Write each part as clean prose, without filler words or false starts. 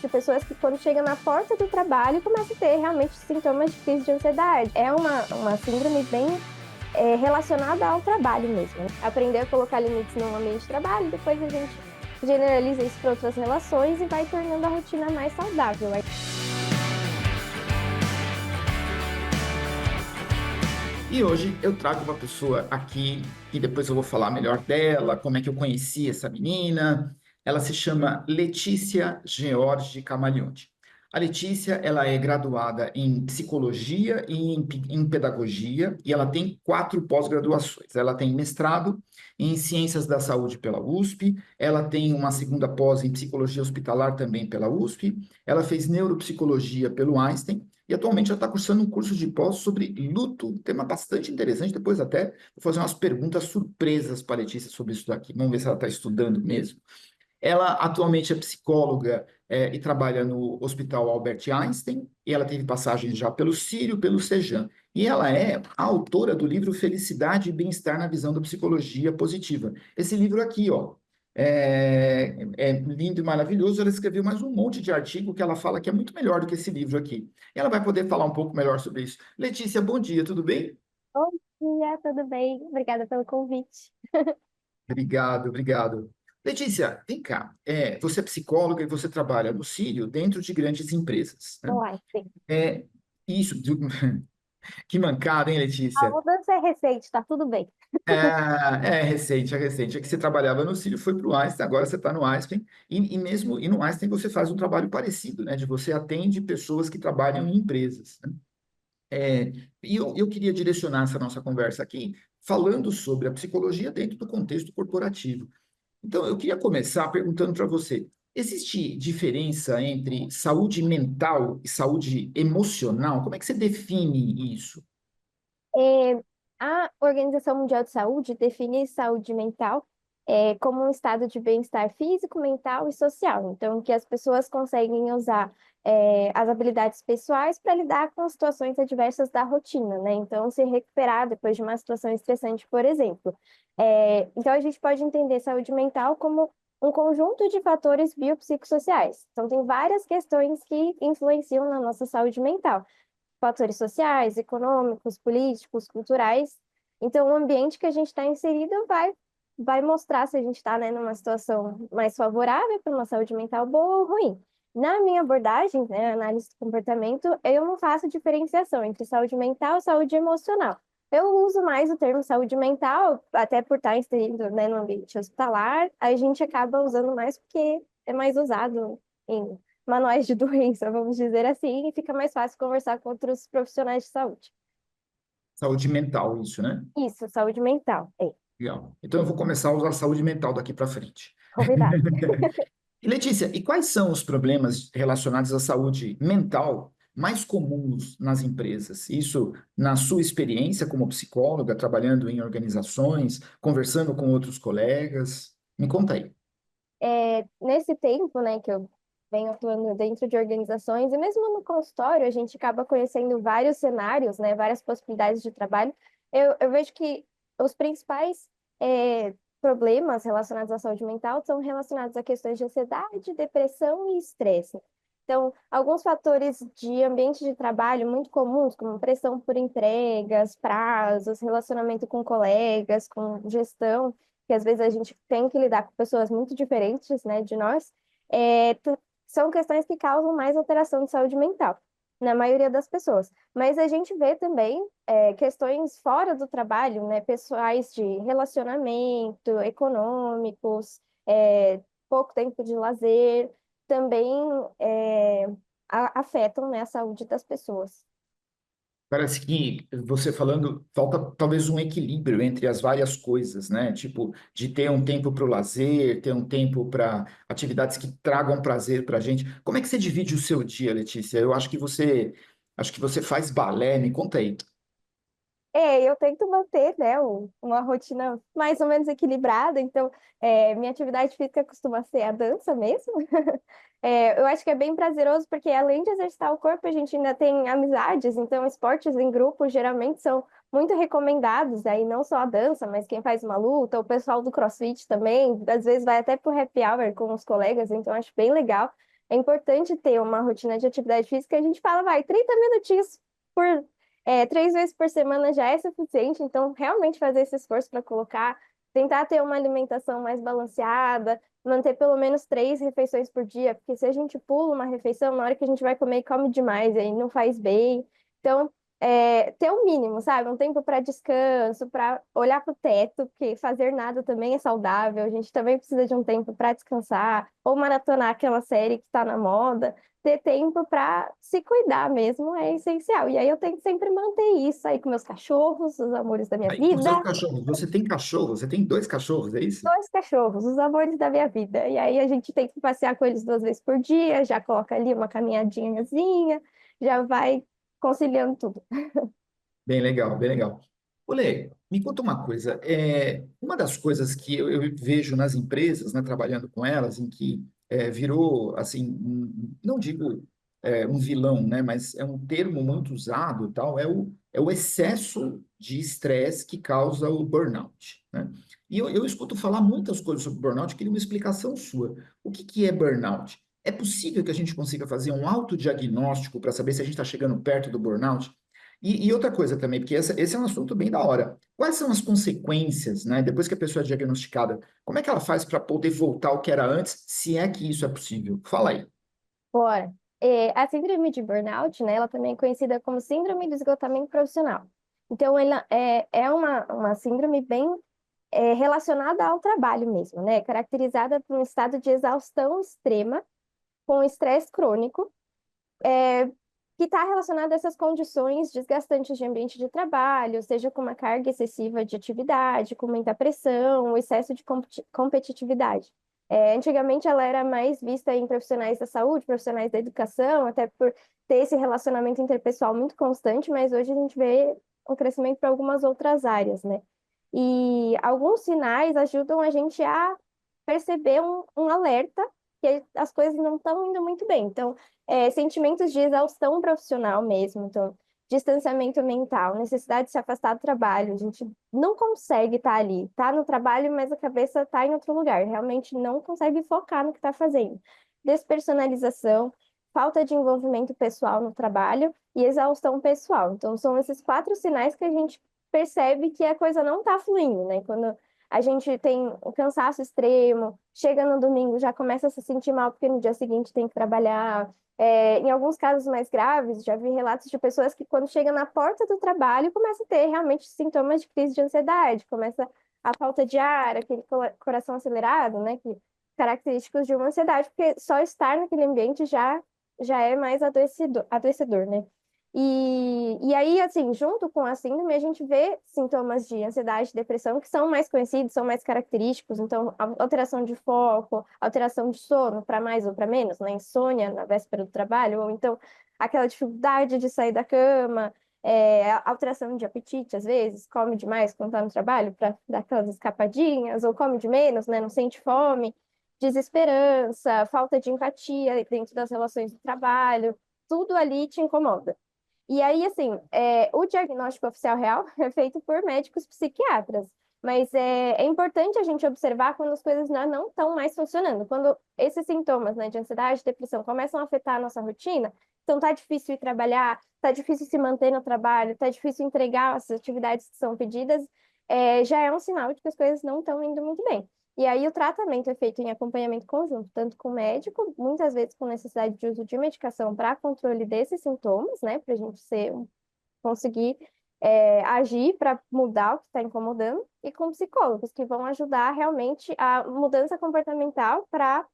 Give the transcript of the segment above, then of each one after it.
de pessoas que, quando chegam na porta do trabalho, começam a ter realmente sintomas de crise de ansiedade. É uma síndrome bem relacionada ao trabalho mesmo, né? Aprender a colocar limites no ambiente de trabalho, depois a gente generaliza isso para outras relações e vai tornando a rotina mais saudável. E hoje eu trago uma pessoa aqui e depois eu vou falar melhor dela, como é que eu conheci essa menina. Ela se chama Letícia George Camaleonte. A Letícia, ela é graduada em psicologia e em pedagogia e ela tem 4 pós-graduações. Ela tem mestrado em ciências da saúde pela USP, ela tem uma segunda pós em psicologia hospitalar também pela USP, ela fez neuropsicologia pelo Einstein e atualmente ela está cursando um curso de pós sobre luto, tema bastante interessante. Depois até vou fazer umas perguntas surpresas para a Letícia sobre isso daqui. Vamos ver se ela está estudando mesmo. Ela atualmente é psicóloga e trabalha no Hospital Albert Einstein, e ela teve passagens já pelo Sírio, pelo Sejan. E ela é a autora do livro Felicidade e Bem-Estar na Visão da Psicologia Positiva. Esse livro aqui, ó, é lindo e maravilhoso. Ela escreveu mais um monte de artigo que ela fala que é muito melhor do que esse livro aqui. E ela vai poder falar um pouco melhor sobre isso. Letícia, bom dia, tudo bem? Bom dia, tudo bem? Obrigada pelo convite. Obrigado, obrigado. Letícia, vem cá. Você é psicóloga e você trabalha no Sírio dentro de grandes empresas, né? Uai, sim. É, isso, que mancada, hein, A Letícia? mudança é recente, tá tudo bem. É recente, é recente. É que você trabalhava no Sírio, foi para o Einstein, agora você está no Einstein, e mesmo e no Einstein você faz um trabalho parecido, né? De você atende pessoas que trabalham em empresas, né? É, e eu queria direcionar essa nossa conversa aqui falando sobre a psicologia dentro do contexto corporativo. Então, eu queria começar perguntando para você: existe diferença entre saúde mental e saúde emocional? Como é que você define isso? É, a Organização Mundial de Saúde define saúde mental como um estado de bem-estar físico, mental e social. Então, que as pessoas conseguem usar as habilidades pessoais para lidar com situações adversas da rotina, né? Então, se recuperar depois de uma situação estressante, por exemplo. Então, a gente pode entender saúde mental como um conjunto de fatores biopsicossociais. Então, tem várias questões que influenciam na nossa saúde mental, fatores sociais, econômicos, políticos, culturais. Então, o ambiente que a gente está inserido vai mostrar se a gente está, né, numa situação mais favorável para uma saúde mental boa ou ruim. Na minha abordagem, né, análise do comportamento, eu não faço diferenciação entre saúde mental e saúde emocional. Eu uso mais o termo saúde mental, até por estar inserido, né, no ambiente hospitalar, a gente acaba usando mais porque é mais usado em manuais de doença, vamos dizer assim, e fica mais fácil conversar com outros profissionais de saúde. Saúde mental, isso, né? Isso, saúde mental. Legal. Então, eu vou começar a usar saúde mental daqui para frente. Combinado. E Letícia, e quais são os problemas relacionados à saúde mental mais comuns nas empresas? Isso na sua experiência como psicóloga, trabalhando em organizações, conversando com outros colegas? Me conta aí. Nesse tempo, né, que eu venho atuando dentro de organizações, e mesmo no consultório, a gente acaba conhecendo vários cenários, né, várias possibilidades de trabalho. Eu vejo que os principais problemas relacionados à saúde mental são relacionados a questões de ansiedade, depressão e estresse. Então, alguns fatores de ambiente de trabalho muito comuns, como pressão por entregas, prazos, relacionamento com colegas, com gestão, que às vezes a gente tem que lidar com pessoas muito diferentes, né, de nós, é, t- são questões que causam mais alteração de saúde mental, na maioria das pessoas. Mas a gente vê também questões fora do trabalho, né, pessoais de relacionamento, econômicos, pouco tempo de lazer, também é, afetam, né, a saúde das pessoas. Parece que você falando, falta talvez um equilíbrio entre as várias coisas, né? Tipo, de ter um tempo para o lazer, ter um tempo para atividades que tragam prazer para a gente. Como é que você divide o seu dia, Letícia? Eu acho que você faz balé, me conta aí. Eu tento manter, né, uma rotina mais ou menos equilibrada, então minha atividade física costuma ser a dança mesmo. Eu acho que é bem prazeroso porque além de exercitar o corpo, a gente ainda tem amizades, então esportes em grupo geralmente são muito recomendados, aí não só a dança, mas quem faz uma luta, o pessoal do CrossFit também, às vezes vai até pro happy hour com os colegas, então acho bem legal. é importante ter uma rotina de atividade física. A gente fala, vai, 30 minutinhos por 3 vezes por semana já é suficiente. Então, realmente fazer esse esforço para colocar, tentar ter uma alimentação mais balanceada, manter pelo menos 3 refeições por dia, porque se a gente pula uma refeição, na hora que a gente vai comer, come demais, aí não faz bem. Então, ter o mínimo, sabe? Um tempo para descanso, para olhar para o teto, porque fazer nada também é saudável. A gente também precisa de um tempo para descansar, ou maratonar aquela série que está na moda. Ter tempo para se cuidar mesmo é essencial. E aí eu tento sempre manter isso aí com meus cachorros, os amores da minha Aí, com seus vida. cachorros, você tem cachorro, você tem dois cachorros, é isso? 2 cachorros, os amores da minha vida. E aí a gente tem que passear com eles 2 vezes por dia, já coloca ali uma caminhadinhazinha, já vai conciliando tudo. Bem legal, bem legal. Olê, me conta uma coisa. Uma das coisas que eu vejo nas empresas, né, trabalhando com elas, em que virou, assim, não digo um vilão, né, mas é um termo muito usado, e tal, é o excesso de estresse que causa o burnout, né? E eu escuto falar muitas coisas sobre burnout, queria uma explicação sua. O que é burnout? É possível que a gente consiga fazer um autodiagnóstico para saber se a gente está chegando perto do burnout? E outra coisa também, porque esse é um assunto bem da hora. Quais são as consequências, né? Depois que a pessoa é diagnosticada, como é que ela faz para poder voltar ao que era antes, se é que isso é possível? Fala aí. Bora. A síndrome de burnout, né, ela também é conhecida como síndrome do esgotamento profissional. Então, ela é uma síndrome bem relacionada ao trabalho mesmo, né? Caracterizada por um estado de exaustão extrema, com estresse crônico, é, que está relacionado a essas condições desgastantes de ambiente de trabalho, seja com uma carga excessiva de atividade, com muita pressão, o excesso de competitividade. Antigamente ela era mais vista em profissionais da saúde, profissionais da educação, até por ter esse relacionamento interpessoal muito constante, mas hoje a gente vê um crescimento para algumas outras áreas, né? E alguns sinais ajudam a gente a perceber um alerta que as coisas não estão indo muito bem. Então, sentimentos de exaustão profissional mesmo, então, distanciamento mental, necessidade de se afastar do trabalho. A gente não consegue estar ali, está no trabalho, mas a cabeça está em outro lugar, realmente não consegue focar no que está fazendo. Despersonalização, falta de envolvimento pessoal no trabalho e exaustão pessoal. Então, são esses 4 sinais que a gente percebe que a coisa não está fluindo, né? Quando a gente tem o cansaço extremo, chega no domingo, já começa a se sentir mal porque no dia seguinte tem que trabalhar. Em alguns casos mais graves, já vi relatos de pessoas que, quando chegam na porta do trabalho, começam a ter realmente sintomas de crise de ansiedade, começa a falta de ar, aquele coração acelerado, né, que característicos de uma ansiedade, porque só estar naquele ambiente já é mais adoecedor, né? E aí, assim, junto com a síndrome, a gente vê sintomas de ansiedade e depressão que são mais conhecidos, são mais característicos. Então, alteração de foco, alteração de sono, para mais ou para menos, né? Insônia na véspera do trabalho, ou então aquela dificuldade de sair da cama, alteração de apetite, às vezes, come demais quando está no trabalho para dar aquelas escapadinhas, ou come de menos, né? Não sente fome, desesperança, falta de empatia dentro das relações do trabalho, tudo ali te incomoda. E aí, assim, o diagnóstico oficial real é feito por médicos psiquiatras, mas é importante a gente observar quando as coisas não estão mais funcionando, quando esses sintomas, né, de ansiedade, depressão começam a afetar a nossa rotina, então tá difícil ir trabalhar, tá difícil se manter no trabalho, tá difícil entregar as atividades que são pedidas, já é um sinal de que as coisas não estão indo muito bem. E aí o tratamento é feito em acompanhamento conjunto, tanto com o médico, muitas vezes com necessidade de uso de medicação para controle desses sintomas, né, para a gente conseguir agir para mudar o que está incomodando, e com psicólogos que vão ajudar realmente a mudança comportamental para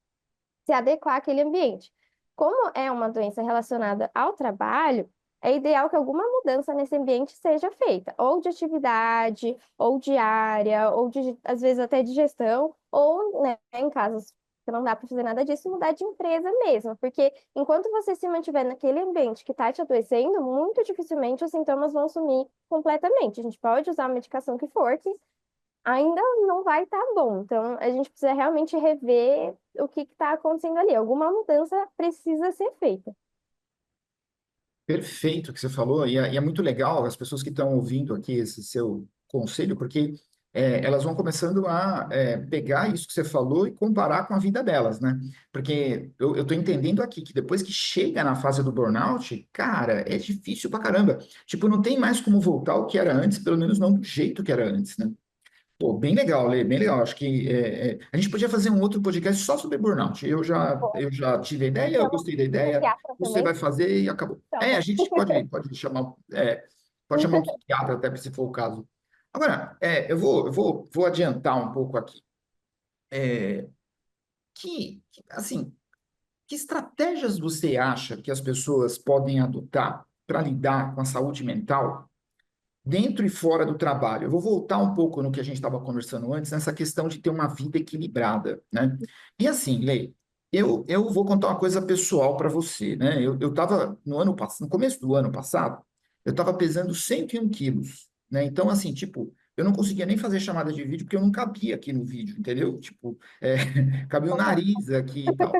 se adequar àquele ambiente. Como é uma doença relacionada ao trabalho, é ideal que alguma mudança nesse ambiente seja feita, ou de atividade, ou de área, ou de, às vezes até de gestão, ou, né, em casos que não dá para fazer nada disso, mudar de empresa mesmo, porque enquanto você se mantiver naquele ambiente que está te adoecendo, muito dificilmente os sintomas vão sumir completamente. A gente pode usar a medicação que for, que ainda não vai estar bom. Então, a gente precisa realmente rever o que está acontecendo ali. Alguma mudança precisa ser feita. Perfeito o que você falou, e é muito legal as pessoas que estão ouvindo aqui esse seu conselho, porque elas vão começando a pegar isso que você falou e comparar com a vida delas, né? Porque eu estou entendendo aqui que depois que chega na fase do burnout, cara, é difícil pra caramba. Tipo, não tem mais como voltar ao que era antes, pelo menos não do jeito que era antes, né? Pô, bem legal, Lê, bem legal. Acho que a gente podia fazer um outro podcast só sobre burnout. Eu já tive a Me ideia, eu chama gostei da um ideia, psiquiatra você também, vai fazer e acabou. A chama. gente pode chamar um psiquiatra até se for o caso. Agora, vou adiantar um pouco aqui. Assim, que estratégias você acha que as pessoas podem adotar para lidar com a saúde mental dentro e fora do trabalho? Eu vou voltar um pouco no que a gente estava conversando antes, nessa questão de ter uma vida equilibrada, né? E assim, Lei, eu vou contar uma coisa pessoal para você, né? Eu estava no começo do ano passado, eu estava pesando 101 quilos, né? Então, assim, tipo, eu não conseguia nem fazer chamada de vídeo porque eu não cabia aqui no vídeo, entendeu? Tipo, cabia o nariz aqui e tal.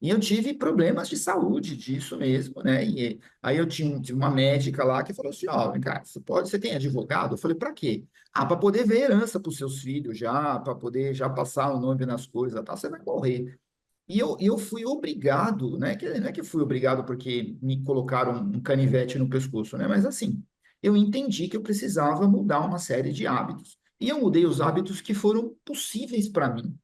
E eu tive problemas de saúde disso mesmo, né? E aí tive uma médica lá que falou assim, ó, vem cá, você tem advogado? Eu falei, para quê? Ah, para poder ver herança para os seus filhos já, para poder já passar o nome nas coisas, tá? Você vai morrer. E eu fui obrigado, né? Não é que eu fui obrigado porque me colocaram um canivete no pescoço, né? Mas assim, eu entendi que eu precisava mudar uma série de hábitos. E eu mudei os hábitos que foram possíveis para mim.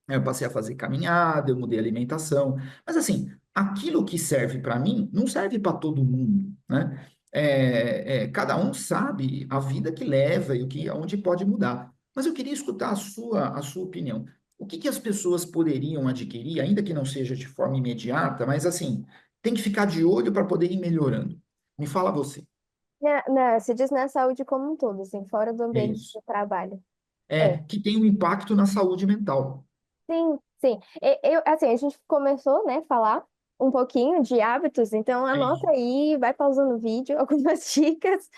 Eu passei a fazer caminhada, eu mudei a alimentação. Mas assim, aquilo que serve para mim não serve para todo mundo, né? Cada um sabe a vida que leva e onde pode mudar. Mas eu queria escutar a sua opinião. O que as pessoas poderiam adquirir, ainda que não seja de forma imediata, mas assim, tem que ficar de olho para poder ir melhorando. Me fala você. Se diz na saúde como um todo, assim, fora do É ambiente isso. de trabalho. É. Que tem um impacto na saúde mental. Sim, sim. Assim, a gente começou, né, falar um pouquinho de hábitos, então É anota isso. aí, vai pausando o vídeo, algumas dicas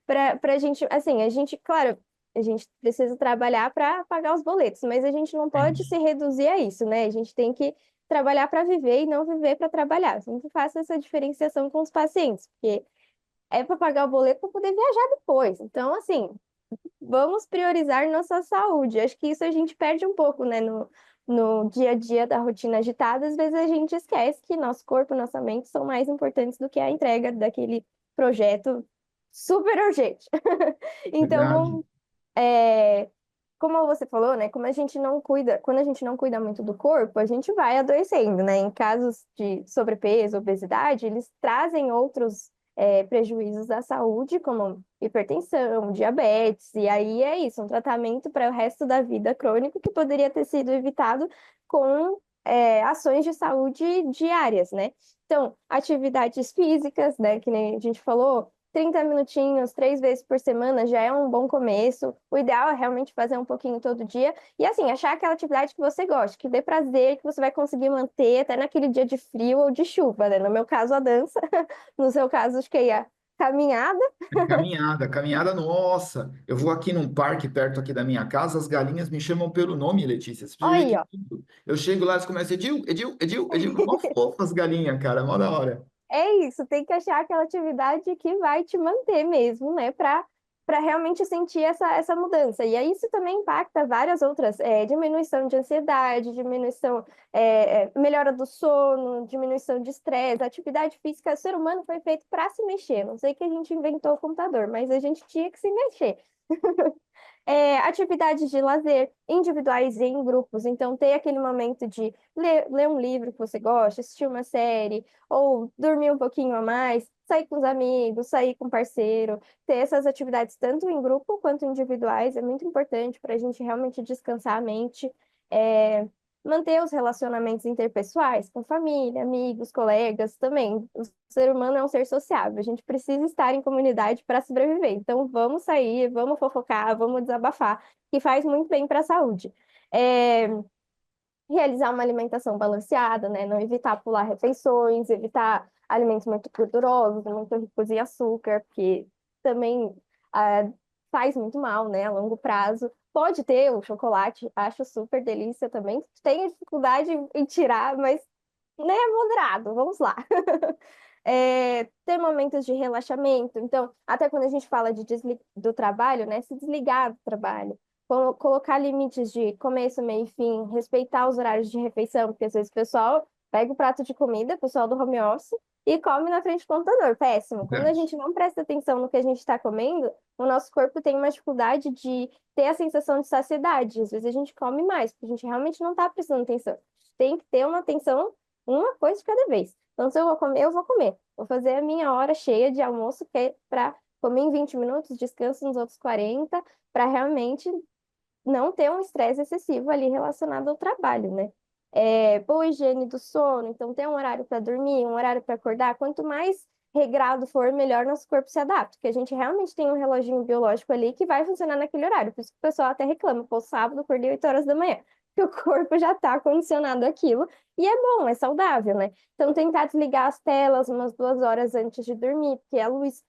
para a gente, assim, a gente, claro, a gente precisa trabalhar para pagar os boletos, mas a gente não É pode isso. se reduzir a isso, né? A gente tem que trabalhar para viver e não viver para trabalhar. Eu sempre faço essa diferenciação com os pacientes, porque é para pagar o boleto para poder viajar depois. Então, assim, vamos priorizar nossa saúde. Acho que isso a gente perde um pouco, né, no dia a dia da rotina agitada. Às vezes a gente esquece que nosso corpo, nossa mente são mais importantes do que a entrega daquele projeto super urgente. Verdade. Então, é, como você falou, né, como a gente não cuida, quando a gente não cuida muito do corpo, a gente vai adoecendo, né? Em casos de sobrepeso, obesidade, eles trazem outros prejuízos à saúde, como hipertensão, diabetes, e aí é isso, um tratamento para o resto da vida crônico que poderia ter sido evitado com ações de saúde diárias, né? Então, atividades físicas, né, que nem a gente falou, 30 minutinhos, 3 vezes por semana já é um bom começo. O ideal é realmente fazer um pouquinho todo dia. E assim, achar aquela atividade que você gosta, que dê prazer, que você vai conseguir manter até naquele dia de frio ou de chuva, né? No meu caso, a dança. No seu caso, acho que é a caminhada. Caminhada, caminhada, nossa. Eu vou aqui num parque perto aqui da minha casa, as galinhas me chamam pelo nome, Letícia. Você precisa ver Aí, que ó. lindo. Eu chego lá, eles começam, Edil, Edil, Edil, Edil. Mó fofas galinhas, cara, mó da hora. É isso, tem que achar aquela atividade que vai te manter mesmo, né? Para realmente sentir essa mudança. E aí isso também impacta várias outras, diminuição de ansiedade, diminuição, melhora do sono, diminuição de estresse. A atividade física, o ser humano foi feito para se mexer. Não sei que a gente inventou o computador, mas a gente tinha que se mexer. Atividades de lazer individuais e em grupos. Então, ter aquele momento de ler um livro que você gosta, assistir uma série, ou dormir um pouquinho a mais, sair com os amigos, sair com o parceiro. Ter essas atividades tanto em grupo quanto individuais é muito importante para a gente realmente descansar a mente. É, Manter os relacionamentos interpessoais com família, amigos, colegas também. O ser humano é um ser sociável, a gente precisa estar em comunidade para sobreviver. Então, vamos sair, vamos fofocar, vamos desabafar, que faz muito bem para a saúde. É, Realizar uma alimentação balanceada, né? Não evitar pular refeições, evitar alimentos muito gordurosos, muito ricos em açúcar, porque também ah, faz muito mal, né? A longo prazo. Pode ter o chocolate, acho super delícia também. Tenho dificuldade em tirar, mas né, moderado, vamos lá. Ter momentos de relaxamento. Então, até quando a gente fala do trabalho, né? Se desligar do trabalho. Colocar limites de começo, meio e fim, respeitar os horários de refeição, porque às vezes o pessoal pega o prato de comida, o pessoal do home office, e come na frente do computador. Péssimo. Quando a Verdade. gente não presta atenção no que a gente está comendo, o nosso corpo tem uma dificuldade de ter a sensação de saciedade. Às vezes a gente come mais, porque a gente realmente não está prestando atenção. Tem que ter uma atenção, uma coisa de cada vez. Então, se eu vou comer, eu vou comer. Vou fazer a minha hora cheia de almoço, que é para comer em 20 minutos, descanso nos outros 40, para realmente não ter um estresse excessivo ali relacionado ao trabalho, né? Boa higiene do sono, então ter um horário para dormir, um horário para acordar. Quanto mais regrado for, melhor nosso corpo se adapta, porque a gente realmente tem um reloginho biológico ali que vai funcionar naquele horário. Por isso que o pessoal até reclama, pô, sábado acordei 8 horas da manhã, que o corpo já está condicionado àquilo. E é bom, é saudável, né? Então, tentar desligar as telas umas 2 horas antes de dormir, porque a luz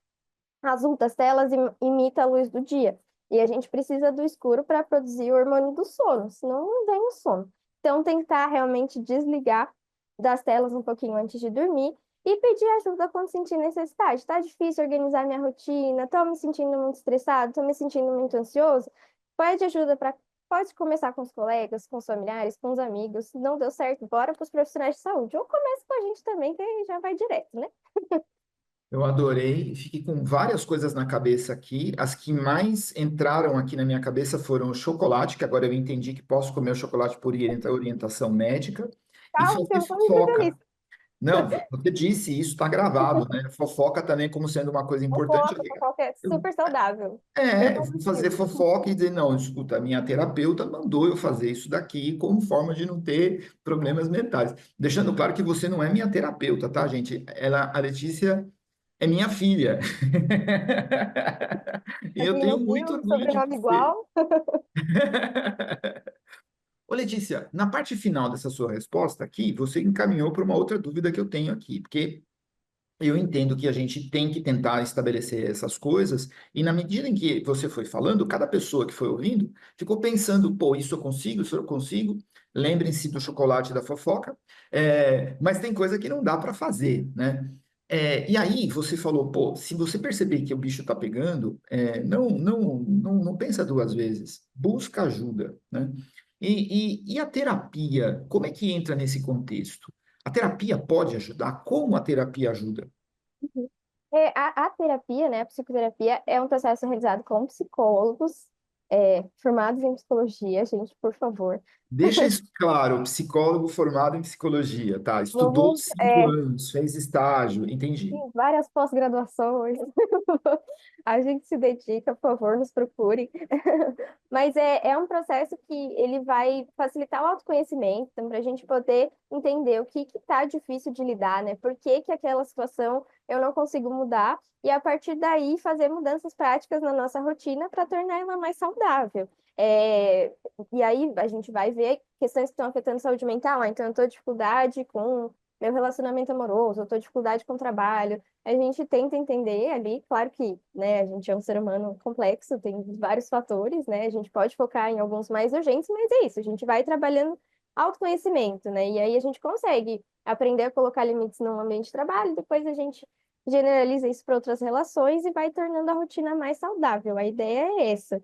azul das telas imita a luz do dia. E a gente precisa do escuro para produzir o hormônio do sono, senão não vem o sono. Então, tentar realmente desligar das telas um pouquinho antes de dormir e pedir ajuda quando sentir necessidade. Tá difícil organizar minha rotina, tô me sentindo muito estressado, tô me sentindo muito ansioso. Pede ajuda para. Pode começar com os colegas, com os familiares, com os amigos. Não deu certo, bora para os profissionais de saúde. Ou começa com a gente também, que aí já vai direto, né? Eu adorei, fiquei com várias coisas na cabeça aqui. As que mais entraram aqui na minha cabeça foram o chocolate, que agora eu entendi que posso comer o chocolate por orientação médica, e Calma, que fazer eu sou fofoca. nutricionista. Não, você disse, isso está gravado, né? Fofoca também como sendo uma coisa importante. Fofoca é Eu, super saudável. Bem vou fazer positivo. fofoca e dizer, não, escuta, a minha terapeuta mandou eu fazer isso daqui como forma de não ter problemas mentais. Deixando claro que você não é minha terapeuta, tá, gente? A Letícia é minha filha. E eu tenho muito Finalzinho, orgulho de sobrenome você. igual. Ô, Letícia, na parte final dessa sua resposta aqui, você encaminhou para uma outra dúvida que eu tenho aqui, porque eu entendo que a gente tem que tentar estabelecer essas coisas, e na medida em que você foi falando, cada pessoa que foi ouvindo ficou pensando, pô, isso eu consigo, isso eu consigo. Lembrem-se do chocolate da fofoca, mas tem coisa que não dá para fazer, né? E aí você falou, pô, se você perceber que o bicho tá pegando, não pensa duas vezes, busca ajuda, né? E a terapia, como é que entra nesse contexto? A terapia pode ajudar? Como a terapia ajuda? A terapia, né, a psicoterapia, é um processo realizado com psicólogos formados em psicologia, gente, por favor. Deixa isso claro, psicólogo formado em psicologia, tá? Estudou Vamos, 5 anos, fez estágio, entendi. tem várias pós-graduações. A gente se dedica, por favor, nos procure. Mas é um processo que ele vai facilitar o autoconhecimento, então, para a gente poder entender o que está difícil de lidar, né? Por que que aquela situação eu não consigo mudar, e a partir daí fazer mudanças práticas na nossa rotina para tornar ela mais saudável. É, e aí a gente vai ver questões que estão afetando a saúde mental. Então, eu estou dificuldade com meu relacionamento amoroso, eu estou dificuldade com o trabalho. A gente tenta entender ali, claro que, né, a gente é um ser humano complexo, tem vários fatores, né? A gente pode focar em alguns mais urgentes, mas é isso, a gente vai trabalhando autoconhecimento, né? E aí a gente consegue aprender a colocar limites no ambiente de trabalho, depois a gente generaliza isso para outras relações e vai tornando a rotina mais saudável. A ideia é essa.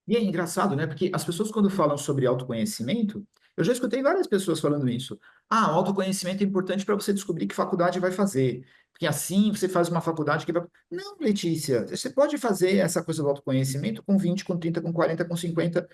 E é engraçado, né? Porque as pessoas, quando falam sobre autoconhecimento, eu já escutei várias pessoas falando isso. Ah, o autoconhecimento é importante para você descobrir que faculdade vai fazer. Porque assim você faz uma faculdade que vai. Não, Letícia, você pode fazer essa coisa do autoconhecimento com 20, com 30, com 40, com 50.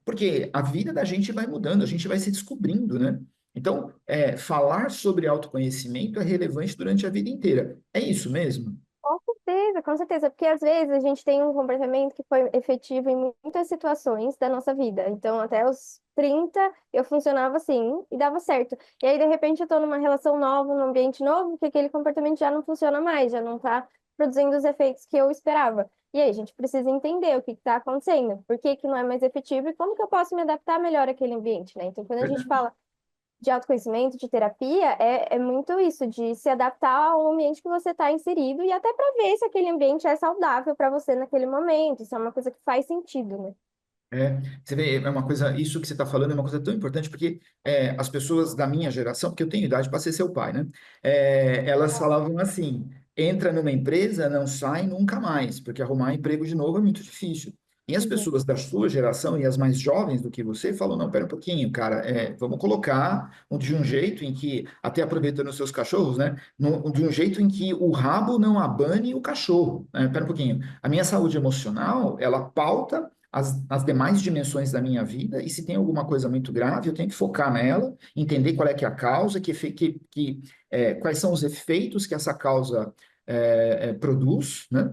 Porque a vida da gente vai mudando, a gente vai se descobrindo, né? Então, falar sobre autoconhecimento é relevante durante a vida inteira. É isso mesmo? Com certeza, porque às vezes a gente tem um comportamento que foi efetivo em muitas situações da nossa vida. Então, até os 30 eu funcionava assim e dava certo. E aí, de repente, eu tô numa relação nova, num ambiente novo, que aquele comportamento já não funciona mais, já não tá produzindo os efeitos que eu esperava. E aí, a gente precisa entender o que está acontecendo, por que que não é mais efetivo e como que eu posso me adaptar melhor àquele ambiente, né? Então, quando a gente fala de autoconhecimento, de terapia, é muito isso, de se adaptar ao ambiente que você está inserido e até para ver se aquele ambiente é saudável para você naquele momento, se é uma coisa que faz sentido, né? Você vê, é uma coisa, isso que você está falando é uma coisa tão importante, porque as pessoas da minha geração, porque eu tenho idade para ser seu pai, né? Elas falavam assim: entra numa empresa, não sai nunca mais, porque arrumar emprego de novo é muito difícil. E as Uhum. pessoas da sua geração e as mais jovens do que você falam: não, pera um pouquinho, cara, vamos colocar de um jeito em que, até aproveitando os seus cachorros, né? De um jeito em que o rabo não abane o cachorro, né? Pera um pouquinho. A minha saúde emocional, ela pauta as demais dimensões da minha vida, e se tem alguma coisa muito grave, eu tenho que focar nela, entender qual é que é a causa, quais são os efeitos que essa causa produz, né?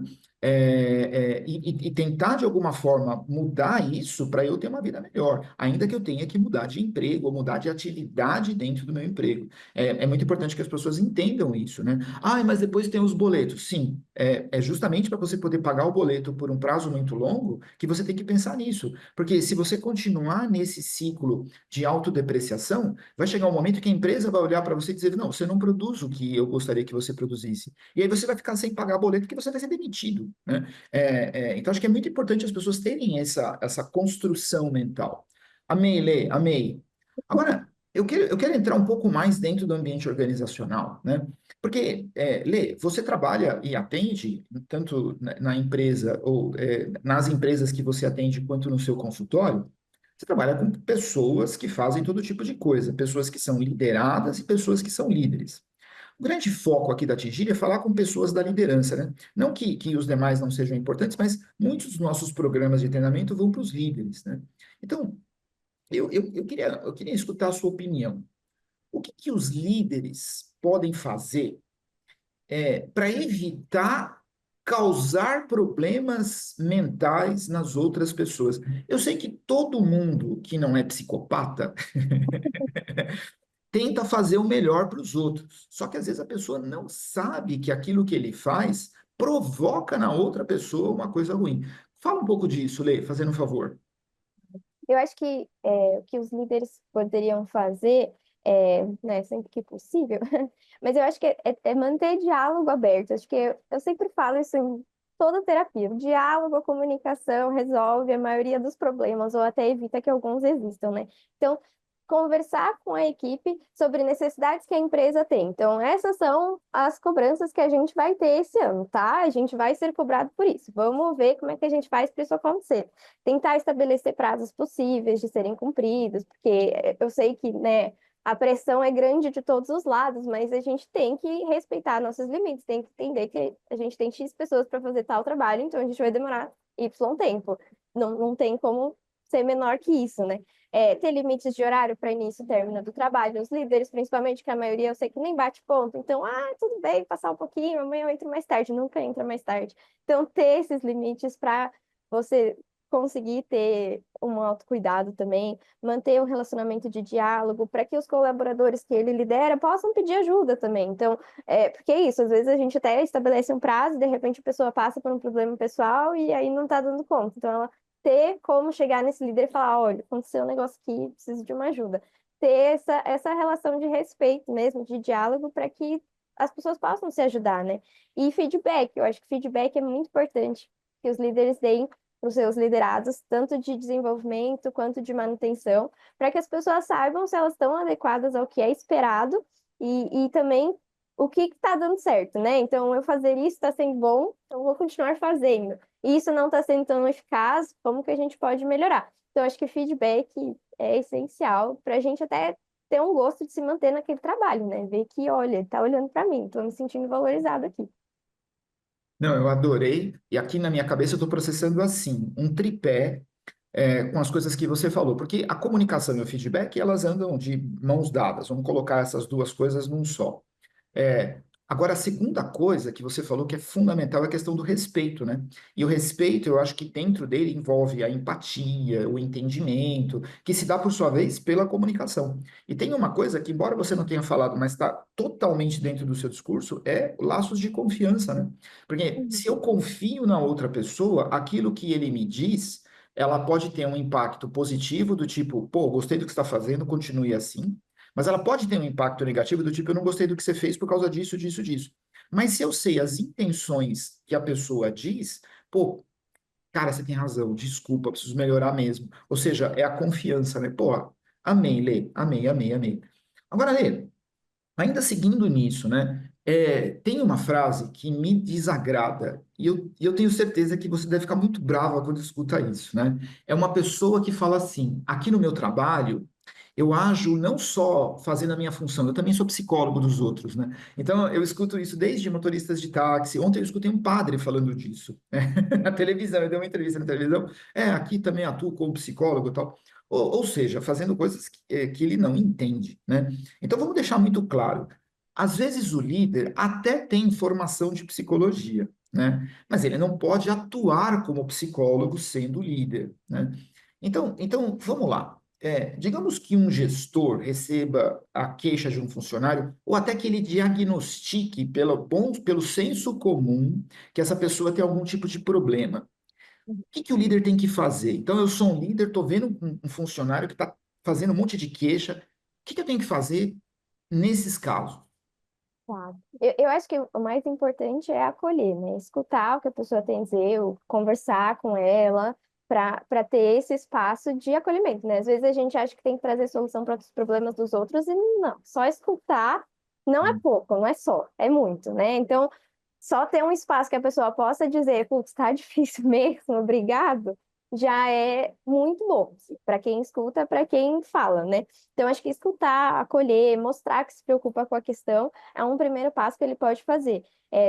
E tentar, de alguma forma, mudar isso para eu ter uma vida melhor, ainda que eu tenha que mudar de emprego ou mudar de atividade dentro do meu emprego. É muito importante que as pessoas entendam isso, né? Ah, mas depois tem os boletos. Sim, é justamente para você poder pagar o boleto por um prazo muito longo que você tem que pensar nisso. Porque se você continuar nesse ciclo de autodepreciação, vai chegar um momento que a empresa vai olhar para você e dizer: não, você não produz o que eu gostaria que você produzisse. E aí você vai ficar sem pagar boleto porque você vai ser demitido, né? Então, acho que é muito importante as pessoas terem essa construção mental. Amei, Lê, amei. Agora, eu quero entrar um pouco mais dentro do ambiente organizacional, né? Porque, Lê, você trabalha e atende, tanto na empresa ou nas empresas que você atende, quanto no seu consultório, você trabalha com pessoas que fazem todo tipo de coisa, pessoas que são lideradas e pessoas que são líderes. O grande foco aqui da Tigília é falar com pessoas da liderança, né? Não que os demais não sejam importantes, mas muitos dos nossos programas de treinamento vão para os líderes, né? Então, eu queria escutar a sua opinião. O que os líderes podem fazer para evitar causar problemas mentais nas outras pessoas? Eu sei que todo mundo que não é psicopata tenta fazer o melhor para os outros. Só que às vezes a pessoa não sabe que aquilo que ele faz provoca na outra pessoa uma coisa ruim. Fala um pouco disso, Lê, fazendo um favor. Eu acho que o que os líderes poderiam fazer, né, sempre que possível, mas eu acho que é manter diálogo aberto. Acho que eu sempre falo isso em toda terapia. O diálogo, a comunicação resolve a maioria dos problemas, ou até evita que alguns existam, né? Então, conversar com a equipe sobre necessidades que a empresa tem. Então, essas são as cobranças que a gente vai ter esse ano, tá? A gente vai ser cobrado por isso. Vamos ver como é que a gente faz para isso acontecer, tentar estabelecer prazos possíveis de serem cumpridos, porque eu sei que, né, a pressão é grande de todos os lados, mas a gente tem que respeitar nossos limites, tem que entender que a gente tem X pessoas para fazer tal trabalho, então a gente vai demorar Y tempo. Não tem como ser menor que isso, né? Ter limites de horário para início e término do trabalho, os líderes, principalmente, que a maioria eu sei que nem bate ponto, então, tudo bem, passar um pouquinho, amanhã eu entro mais tarde, nunca entra mais tarde. Então, ter esses limites para você conseguir ter um autocuidado também, manter um relacionamento de diálogo, para que os colaboradores que ele lidera possam pedir ajuda também. Então, porque é isso, às vezes a gente até estabelece um prazo, e de repente a pessoa passa por um problema pessoal e aí não está dando conta. Então, ela ter como chegar nesse líder e falar, olha, aconteceu um negócio aqui, preciso de uma ajuda. Ter essa relação de respeito mesmo, de diálogo, para que as pessoas possam se ajudar, né? E feedback, eu acho que feedback é muito importante que os líderes deem para os seus liderados, tanto de desenvolvimento quanto de manutenção, para que as pessoas saibam se elas estão adequadas ao que é esperado e também o que está dando certo, né? Então, eu fazer isso está sendo bom, então eu vou continuar fazendo. E isso não está sendo tão eficaz, como que a gente pode melhorar? Então, acho que feedback é essencial para a gente até ter um gosto de se manter naquele trabalho, né? Ver que, olha, ele está olhando para mim, estou me sentindo valorizado aqui. Não, eu adorei. E aqui na minha cabeça eu estou processando assim, um tripé com as coisas que você falou, porque a comunicação e o feedback, elas andam de mãos dadas. Vamos colocar essas duas coisas num só. Agora, a segunda coisa que você falou que é fundamental é a questão do respeito, né? E o respeito, eu acho que dentro dele envolve a empatia, o entendimento, que se dá, por sua vez, pela comunicação. E tem uma coisa que, embora você não tenha falado, mas está totalmente dentro do seu discurso, é laços de confiança, né? Porque Uhum. se eu confio na outra pessoa, aquilo que ele me diz, ela pode ter um impacto positivo do tipo, pô, gostei do que você está fazendo, continue assim. Mas ela pode ter um impacto negativo do tipo, eu não gostei do que você fez por causa disso, disso, disso. Mas se eu sei as intenções que a pessoa diz, pô, Cara, você tem razão, desculpa, preciso melhorar mesmo. Ou seja, é a confiança, né? Pô, amei, Lê, amei, amei, amei. Agora, Lê, ainda seguindo nisso, né? Tem uma frase que me desagrada, e eu tenho certeza que você deve ficar muito brava quando escuta isso, né? É uma pessoa que fala assim: aqui no meu trabalho, eu ajo não só fazendo a minha função, eu também sou psicólogo dos outros, né? Então, eu escuto isso desde motoristas de táxi. Ontem eu escutei um padre falando disso, né? Na televisão, eu dei uma entrevista na televisão. Aqui também atuo como psicólogo e tal. Ou seja, fazendo coisas que ele não entende, né? Então, vamos deixar muito claro. Às vezes o líder até tem formação de psicologia, né? Mas ele não pode atuar como psicólogo sendo líder, né? Então vamos lá. Digamos que um gestor receba a queixa de um funcionário, ou até que ele diagnostique pelo senso comum que essa pessoa tem algum tipo de problema. O que que o líder tem que fazer? Então, eu sou um líder, estou vendo um funcionário que está fazendo um monte de queixa. O que que eu tenho que fazer nesses casos? Tá. Eu acho que o mais importante é acolher, né? Escutar o que a pessoa tem a dizer, ou conversar com ela, para ter esse espaço de acolhimento, né? Às vezes a gente acha que tem que trazer solução para os problemas dos outros e não, só escutar não é pouco, não é só, é muito, né? Então, só ter um espaço que a pessoa possa dizer, putz, tá difícil mesmo, obrigado, já é muito bom, para quem escuta, para quem fala, né? Então, acho que escutar, acolher, mostrar que se preocupa com a questão é um primeiro passo que ele pode fazer.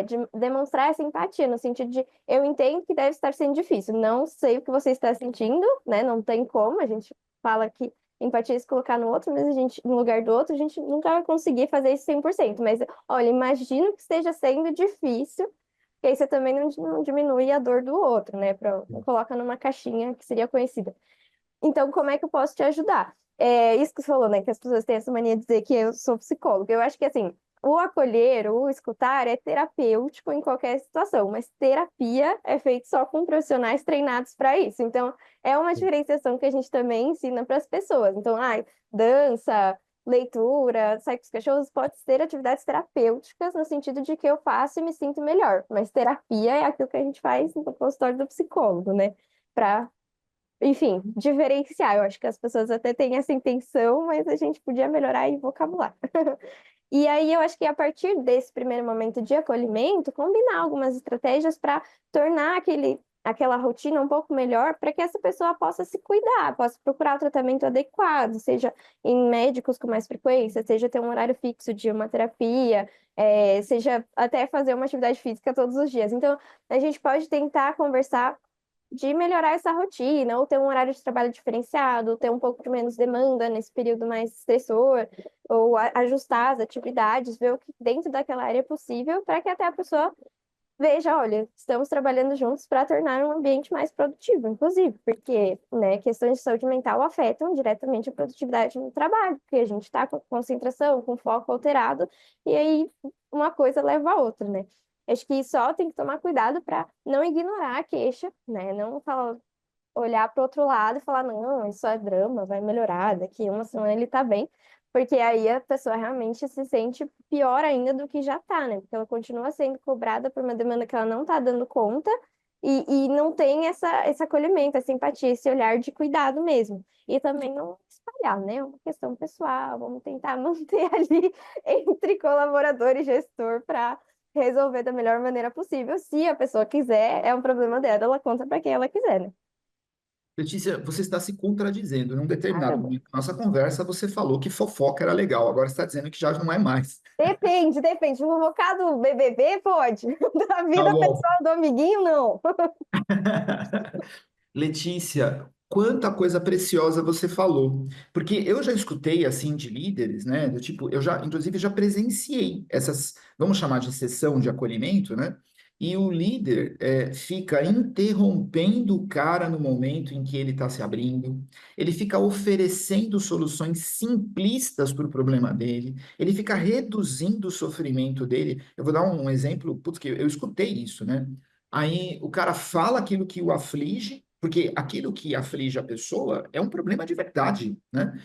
De demonstrar essa empatia, no sentido de eu entendo que deve estar sendo difícil, não sei o que você está sentindo, né? Não tem como, a gente fala que empatia é se colocar no outro, mas a gente, no lugar do outro, a gente nunca vai conseguir fazer isso 100%. Mas, olha, imagino que esteja sendo difícil, que aí você também não diminui a dor do outro, né? Não coloca numa caixinha que seria conhecida. Então, como é que eu posso te ajudar? É isso que você falou, né? Que as pessoas têm essa mania de dizer que eu sou psicóloga. Eu acho que, assim, o acolher, o escutar é terapêutico em qualquer situação, mas terapia é feito só com profissionais treinados para isso. Então, é uma diferenciação que a gente também ensina para as pessoas. Então, dança, leitura, sair com os cachorros, pode ser atividades terapêuticas no sentido de que eu faço e me sinto melhor, mas terapia é aquilo que a gente faz no consultório do psicólogo, né? Para enfim, diferenciar. Eu acho que as pessoas até têm essa intenção, mas a gente podia melhorar em vocabulário. E aí eu acho que a partir desse primeiro momento de acolhimento, combinar algumas estratégias para tornar aquela rotina um pouco melhor, para que essa pessoa possa se cuidar, possa procurar o tratamento adequado, seja em médicos com mais frequência, seja ter um horário fixo de uma terapia, seja até fazer uma atividade física todos os dias. Então, a gente pode tentar conversar de melhorar essa rotina, ou ter um horário de trabalho diferenciado, ter um pouco de menos demanda nesse período mais estressor, ou ajustar as atividades, ver o que dentro daquela área é possível, para que até a pessoa veja, olha, estamos trabalhando juntos para tornar um ambiente mais produtivo, inclusive, porque, né, questões de saúde mental afetam diretamente a produtividade no trabalho, porque a gente está com concentração, com foco alterado, e aí uma coisa leva a outra, né? Acho que só tem que tomar cuidado para não ignorar a queixa, né? Não falar, olhar para o outro lado e falar, não, isso é drama, vai melhorar, daqui uma semana ele tá bem, porque aí a pessoa realmente se sente pior ainda do que já tá, né? Porque ela continua sendo cobrada por uma demanda que ela não tá dando conta e não tem esse acolhimento, essa empatia, esse olhar de cuidado mesmo. E também não espalhar, né? É uma questão pessoal, vamos tentar manter ali entre colaborador e gestor para resolver da melhor maneira possível. Se a pessoa quiser, é um problema dela, ela conta para quem ela quiser, né? Letícia, você está se contradizendo. Num Ah, tá determinado bom. momento da nossa conversa, você falou que fofoca era legal. Agora você está dizendo que já não é mais. Depende, depende. Fofocar do BBB pode. Da Tá vida bom. pessoal do amiguinho, não. Letícia, quanta coisa preciosa você falou. Porque eu já escutei assim de líderes, né? Do tipo, eu já, inclusive, já presenciei essas, vamos chamar de sessão de acolhimento, né? E o líder fica interrompendo o cara no momento em que ele está se abrindo, ele fica oferecendo soluções simplistas para o problema dele, ele fica reduzindo o sofrimento dele. Eu vou dar um exemplo, putz, que eu escutei isso, né? Aí o cara fala aquilo que o aflige, porque aquilo que aflige a pessoa é um problema de verdade, né?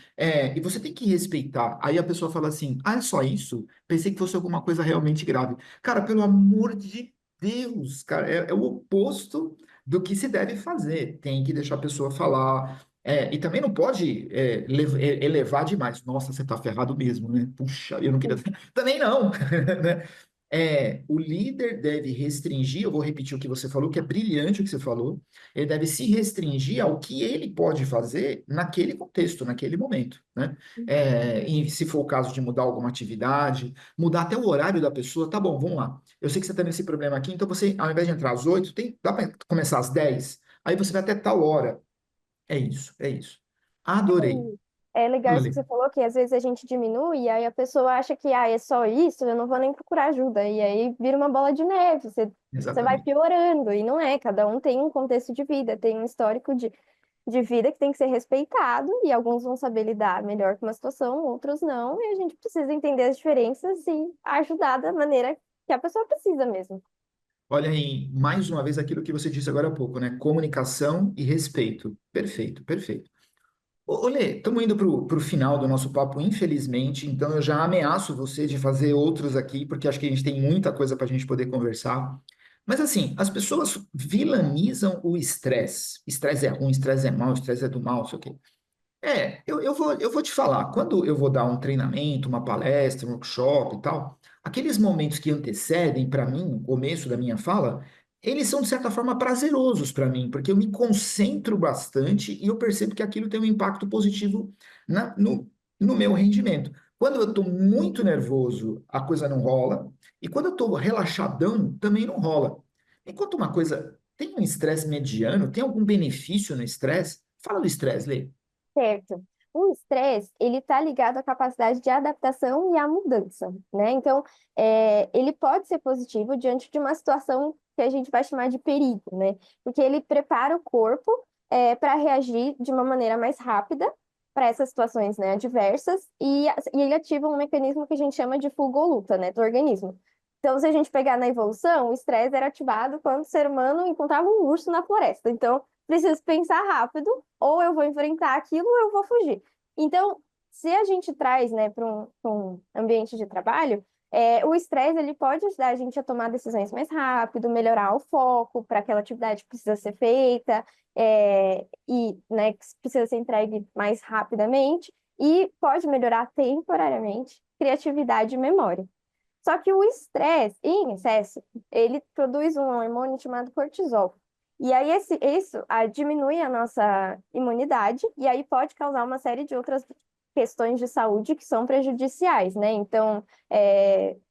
E você tem que respeitar. Aí a pessoa fala assim: ah, é só isso? Pensei que fosse alguma coisa realmente grave. Cara, pelo amor de Deus, cara, é o oposto do que se deve fazer. Tem que deixar a pessoa falar. E também não pode elevar demais. Nossa, você está ferrado mesmo, né? Puxa, eu não queria. Também não, né? O líder deve restringir, eu vou repetir o que você falou, que é brilhante o que você falou. Ele deve se restringir ao que ele pode fazer naquele contexto, naquele momento, né? E se for o caso de mudar alguma atividade, mudar até o horário da pessoa, tá bom, vamos lá. Eu sei que você está nesse problema aqui, então você, ao invés de entrar às 8, dá para começar às 10. Aí você vai até tal hora. É isso, é isso. Adorei, É legal isso que adorei. você falou, que às vezes a gente diminui e aí a pessoa acha que é só isso, eu não vou nem procurar ajuda. E aí vira uma bola de neve, você vai Exatamente. piorando. E não é, cada um tem um contexto de vida, tem um histórico de vida que tem que ser respeitado, e alguns vão saber lidar melhor com uma situação, outros não, e a gente precisa entender as diferenças e ajudar da maneira que a pessoa precisa mesmo. Olha aí, mais uma vez aquilo que você disse agora há pouco, né? Comunicação e respeito. Perfeito, perfeito. Ô, Lê, estamos indo para o final do nosso papo, infelizmente, então eu já ameaço você de fazer outros aqui, porque acho que a gente tem muita coisa para a gente poder conversar. Mas assim, as pessoas vilanizam o estresse. Estresse é ruim, estresse é mau, estresse é do mal, sei o quê. Eu vou te falar, quando eu vou dar um treinamento, uma palestra, um workshop e tal, aqueles momentos que antecedem para mim, o começo da minha fala, eles são de certa forma prazerosos para mim, porque eu me concentro bastante e eu percebo que aquilo tem um impacto positivo no meu rendimento. Quando eu estou muito nervoso, a coisa não rola, e quando eu estou relaxadão, também não rola. Enquanto uma coisa tem um estresse mediano, tem algum benefício no estresse? Fala do estresse, Lê. Certo. O estresse, ele está ligado à capacidade de adaptação e à mudança, né? Então, ele pode ser positivo diante de uma situação que a gente vai chamar de perigo, né? Porque ele prepara o corpo, para reagir de uma maneira mais rápida para essas situações, né, adversas, e ele ativa um mecanismo que a gente chama de fuga ou luta, né, do organismo. Então, se a gente pegar na evolução, o estresse era ativado quando o ser humano encontrava um urso na floresta. Então, preciso pensar rápido, ou eu vou enfrentar aquilo ou eu vou fugir. Então, se a gente traz, né, pra um ambiente de trabalho, o estresse ele pode ajudar a gente a tomar decisões mais rápido, melhorar o foco para aquela atividade que precisa ser feita, e, né, que precisa ser entregue mais rapidamente, e pode melhorar temporariamente criatividade e memória. Só que o estresse em excesso, ele produz um hormônio chamado cortisol. E aí isso diminui a nossa imunidade e aí pode causar uma série de outras questões de saúde que são prejudiciais, né? Então,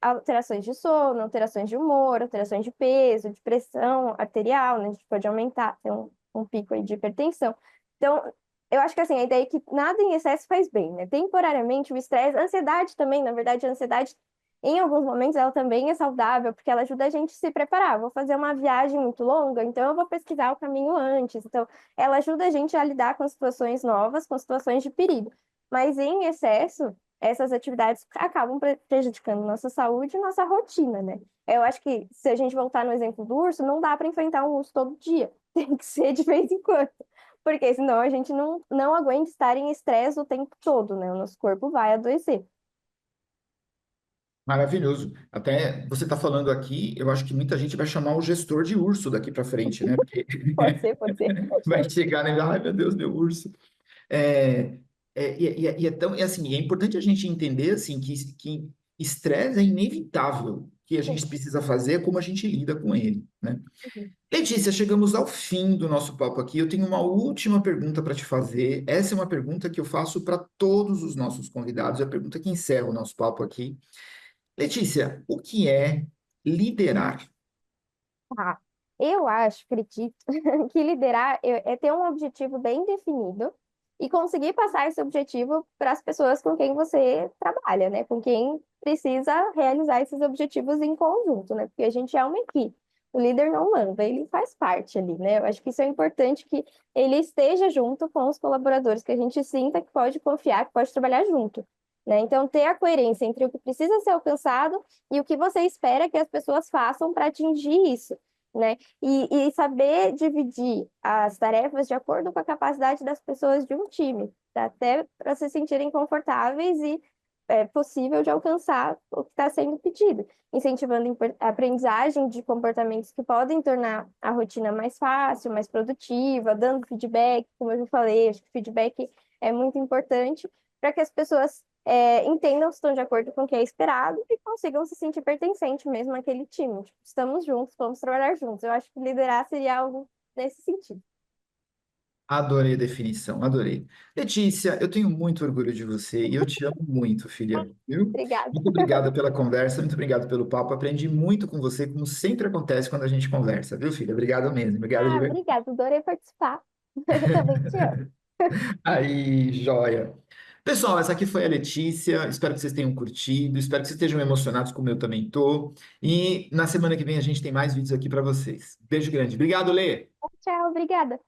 alterações de sono, alterações de humor, alterações de peso, de pressão arterial, né? A gente pode aumentar, ter um pico aí de hipertensão. Então, eu acho que assim, a ideia é que nada em excesso faz bem, né? Temporariamente, o estresse, a ansiedade também, na verdade, a ansiedade em alguns momentos ela também é saudável, porque ela ajuda a gente a se preparar. Vou fazer uma viagem muito longa, então eu vou pesquisar o caminho antes. Então, ela ajuda a gente a lidar com situações novas, com situações de perigo. Mas em excesso, essas atividades acabam prejudicando nossa saúde e nossa rotina, né? Eu acho que se a gente voltar no exemplo do urso, não dá para enfrentar um urso todo dia. Tem que ser de vez em quando. Porque senão a gente não aguenta estar em estresse o tempo todo, né? O nosso corpo vai adoecer. Maravilhoso. Até você está falando aqui, eu acho que muita gente vai chamar o gestor de urso daqui para frente, né? Porque Pode ser, pode ser. vai chegar, né? Ai, meu Deus, meu urso. É, e assim, é importante a gente entender assim que estresse é inevitável. O que a gente precisa fazer é como a gente lida com ele, né? Uhum. Letícia, chegamos ao fim do nosso papo aqui. Eu tenho uma última pergunta para te fazer. Essa é uma pergunta que eu faço para todos os nossos convidados. É a pergunta que encerra o nosso papo aqui. Letícia, o que é liderar? Tá. Eu acho, acredito, que liderar é ter um objetivo bem definido e conseguir passar esse objetivo para as pessoas com quem você trabalha, né? Com quem precisa realizar esses objetivos em conjunto, né? Porque a gente é uma equipe. O líder não manda, ele faz parte ali, né? Eu acho que isso é importante que ele esteja junto com os colaboradores, que a gente sinta que pode confiar, que pode trabalhar junto, né? Então, ter a coerência entre o que precisa ser alcançado e o que você espera que as pessoas façam para atingir isso, né? E saber dividir as tarefas de acordo com a capacidade das pessoas de um time, tá? Até para se sentirem confortáveis e possível de alcançar o que está sendo pedido, incentivando a aprendizagem de comportamentos que podem tornar a rotina mais fácil, mais produtiva, dando feedback, como eu já falei, acho que feedback é muito importante para que as pessoas entendam se estão de acordo com o que é esperado e consigam se sentir pertencente mesmo àquele time. Tipo, estamos juntos, vamos trabalhar juntos. Eu acho que liderar seria algo nesse sentido. Adorei a definição, adorei. Letícia, eu tenho muito orgulho de você e eu te amo muito, filha, viu? Obrigada. Muito obrigada pela conversa, muito obrigado pelo papo. Aprendi muito com você, como sempre acontece quando a gente conversa, viu, filha? Obrigado mesmo, obrigado de Ah, verdade. obrigada, adorei participar. Eu também te amo. Aí, joia. Pessoal, essa aqui foi a Letícia. Espero que vocês tenham curtido. Espero que vocês estejam emocionados como eu também tô. E na semana que vem a gente tem mais vídeos aqui para vocês. Beijo grande. Obrigado, Lê. Tchau, obrigada.